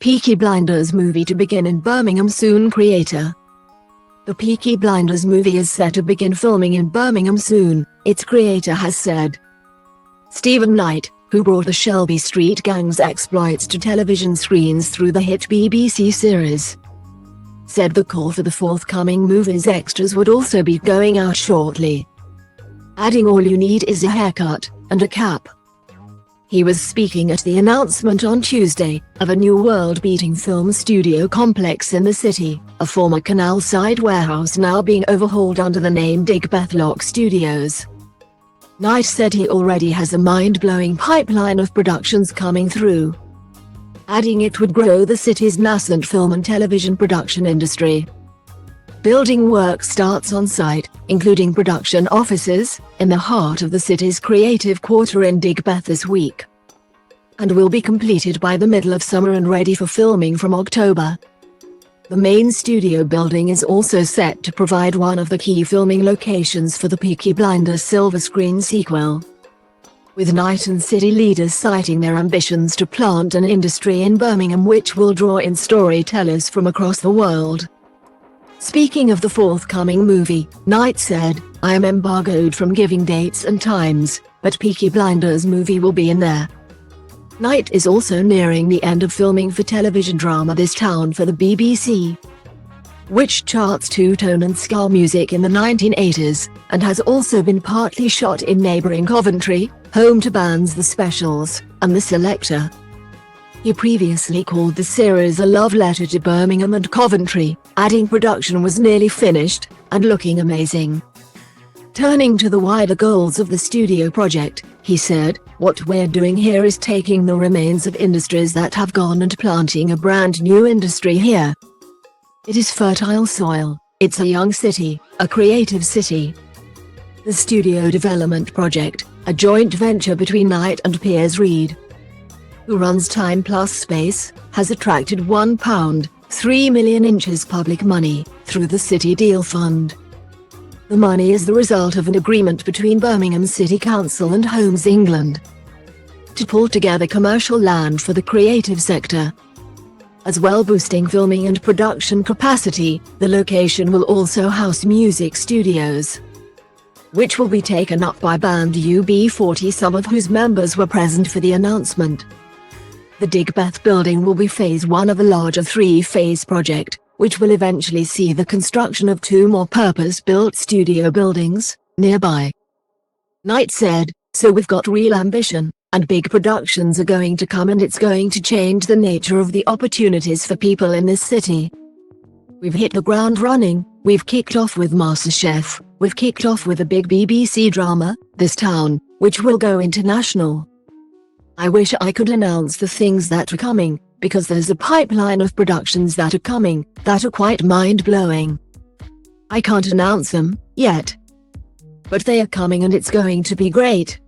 Peaky Blinders movie to begin in Birmingham soon. Creator. The Peaky Blinders movie is set to begin filming in Birmingham soon, its creator has said. Stephen Knight, who brought the Shelby Street Gang's exploits to television screens through the hit BBC series, said the call for the forthcoming movie's extras would also be going out shortly, adding all you need is a haircut and a cap. He was speaking at the announcement on Tuesday of a new world-beating film studio complex in the city, a former canal-side warehouse now being overhauled under the name Digbeth Studios. Knight said he already has a mind-blowing pipeline of productions coming through, adding it would grow the city's nascent film and television production industry. Building work starts on site, including production offices, in the heart of the city's creative quarter in Digbeth this week, and will be completed by the middle of summer and ready for filming from October. The main studio building is also set to provide one of the key filming locations for the Peaky Blinders silver screen sequel, with Knight and city leaders citing their ambitions to plant an industry in Birmingham which will draw in storytellers from across the world. Speaking of the forthcoming movie, Knight said, "I am embargoed from giving dates and times, but Peaky Blinders movie will be in there." Knight is also nearing the end of filming for television drama This Town for the BBC, which charts two-tone and ska music in the 1980s, and has also been partly shot in neighbouring Coventry, home to bands The Specials and The Selector. He previously called the series a love letter to Birmingham and Coventry, adding production was nearly finished and looking amazing. Turning to the wider goals of the studio project, he said, "What we're doing here is taking the remains of industries that have gone and planting a brand new industry here. It is fertile soil, it's a young city, a creative city." The studio development project, a joint venture between Knight and Piers Reid, who runs Time Plus Space, has attracted £1.3 million public money through the City Deal Fund. The money is the result of an agreement between Birmingham City Council and Homes England to pull together commercial land for the creative sector, as well boosting filming and production capacity. The location will also house music studios, which will be taken up by band UB40, some of whose members were present for the announcement. The Digbeth building will be phase one of a larger three-phase project, which will eventually see the construction of two more purpose-built studio buildings nearby. Knight said, "So we've got real ambition, and big productions are going to come, and it's going to change the nature of the opportunities for people in this city. We've hit the ground running, we've kicked off with MasterChef, we've kicked off with a big BBC drama, This Town, which will go international. I wish I could announce the things that are coming, because there's a pipeline of productions that are coming, that are quite mind-blowing. I can't announce them yet, but they are coming and it's going to be great."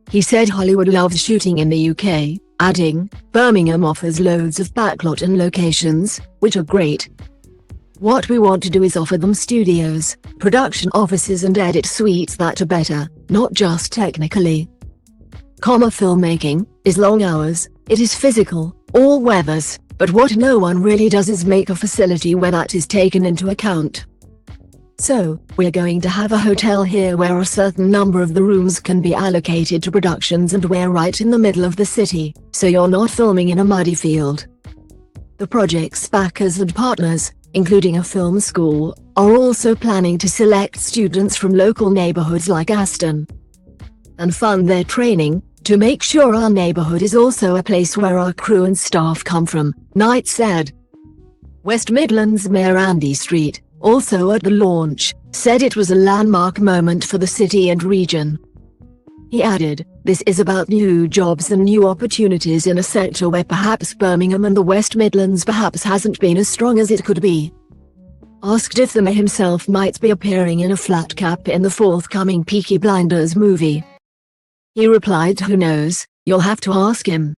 He said Hollywood loves shooting in the UK, adding, "Birmingham offers loads of backlot and locations, which are great. What we want to do is offer them studios, production offices and edit suites that are better, not just technically. Filmmaking is long hours, it is physical, all weathers, but what no one really does is make a facility where that is taken into account. So, we're going to have a hotel here where a certain number of the rooms can be allocated to productions, and we're right in the middle of the city, so you're not filming in a muddy field." The project's backers and partners, including a film school, are also planning to select students from local neighborhoods like Aston and fund their training, to make sure our neighborhood is also a place where our crew and staff come from, Knight said. West Midlands Mayor Andy Street, also at the launch, said it was a landmark moment for the city and region. He added, "This is about new jobs and new opportunities in a sector where perhaps Birmingham and the West Midlands perhaps hasn't been as strong as it could be." Asked if the mayor himself might be appearing in a flat cap in the forthcoming Peaky Blinders movie, he replied, "Who knows, you'll have to ask him."